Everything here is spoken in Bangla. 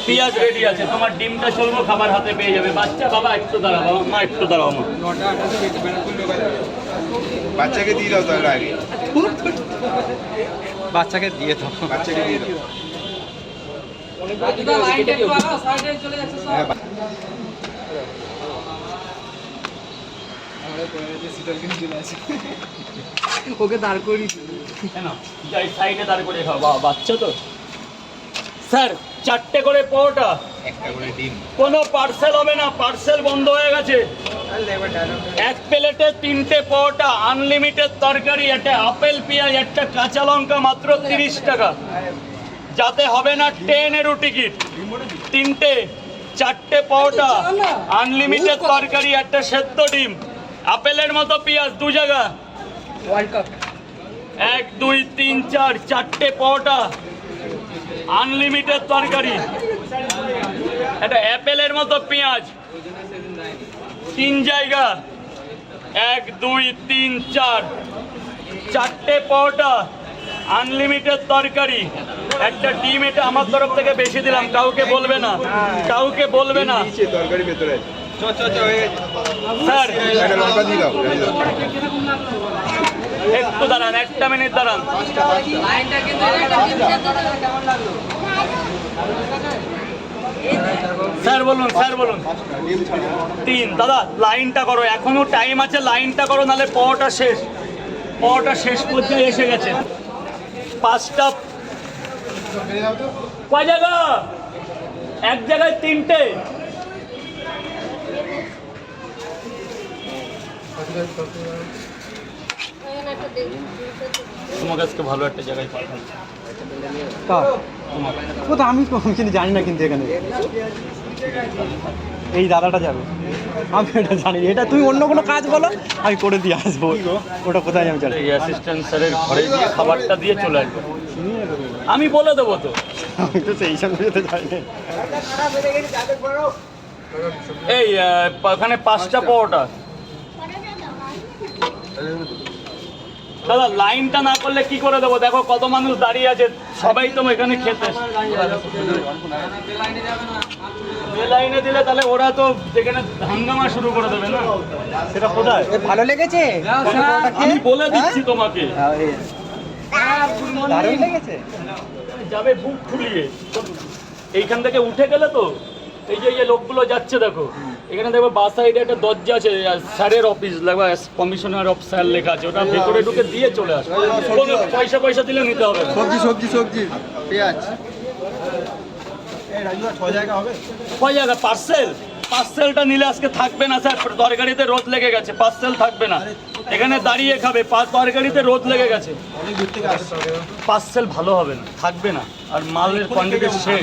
পেঁয়াজ রেডি আছে, তোমার ডিমটা চলবো, খাবার হাতে পেয়ে যাবে। বাচ্চা বাবা একটু দাঁড়াও, মা একটু দাঁড়াও, মা বাচ্চাকে দিয়ে দাও তাহলে আগে, বাচ্চাকে দিয়ে দাও, বাচ্চাকে দিয়ে দাও। ওকে দাঁড় করি কেন যাই সাইডে দাঁড় করে খাও, বাচ্চা তো। স্যার 4টে করে পরোটা, একটা করে ডিম। কোনো পার্সেল হবে না, পার্সেল বন্ধ হয়ে গেছে। এক প্লেটে 3টে পরোটা, আনলিমিটেড তরকারি, একটা আপেল পেঁয়াজ, একটা কাঁচা লঙ্কা, মাত্র 30 টাকা। যাতে হবে না 10 টিকিট। 3টে 4টে পরোটা, আনলিমিটেড তরকারি, একটা সেদ্ধ ডিম, আপেলের মতো পেঁয়াজ 2 জায়গা। 1 2 3 4 4টে পরোটা, আনলিমিটেড তরকারি, একটা অ্যাপেলের মতো পেঁয়াজ 3 জায়গা। 1 2 3 4 4টে পরোটা, আনলিমিটেড তরকারি, একটা ডিম। এটা আমার তরফ থেকে বেশি দিলাম, কাউকে বলবে না, কাউকে বলবে না। তরকারি ভেতরে আছে। স্যার একটা লঙ্কা দিয়ে দাও। একটু দাঁড়ান, 1 মিনিট দাঁড়ান। স্যার বলুন, স্যার বলুন। 3 দাদা, লাইনটা করো, এখনো টাইম আছে, লাইনটা করো, নাহলে পরোটা শেষ, পরোটা শেষ পর্যায়ে এসে গেছে। 5টা কয় জায়গা? 1 জায়গায় 3টে। তোমার কাছে ভালো একটা জায়গায় পাঠান। ও তো আমি কিন্তু জানি না, কিন্তু এখানে এই দাদাটা যাবে, আমি এটা জানি। এটা তুমি অন্য কোনো কাজ বলো, আমি করে দিয়ে আসবো। ওটা কোথায় আমি জানি। এই অ্যাসিস্ট্যান্ট স্যারের ঘরে দিয়ে খাবারটা দিয়ে চলে আসবো, আমি বলে দেবো তো। আমি তো সেই সঙ্গে তো জানি না। এই ওখানে 5টা পরোটা। দাদা লাইনটা না করলে কি করে দেবো? দেখো কত মানুষ দাঁড়িয়ে আছে, সবাই তো এখানে খেতে। লাইনে দিলে তাহলে ওরা তো যেখানে হাঙ্গামা শুরু করে দেবে না। সেটা কোথায়? ভালো লেগেছে, আমি বলে দিচ্ছি তোমাকে, দারুণ লেগেছে। যাবে বুক ফুলিয়ে। এইখান থেকে উঠে গেলে তো এই যে লোকগুলো যাচ্ছে, দেখো এখানে দেখবো বাস সাইডে একটা দরজা আছে, স্যারের অফিস লাগবে, কমিশনার অফ স্যার লেখা আছে, ওটা ভেতরে ঢুকে দিয়ে চলে আসবে। কোনো পয়সা দিলে নিতে হবে না। সবজি পেঁয়াজ। 6 জায়গা হবে। কয় জায়গা? পার্সেলটা নিলে আজকে থাকবে না স্যার, তরকারিতে রোদ লেগে গেছে, পার্সেল থাকবে না। এখানে দাঁড়িয়ে খাবে, তরকারিতে রোদ লেগে গেছে, পার্সেল ভালো হবে না, থাকবে না, আর মালের কোয়ান্টিটি শেষ।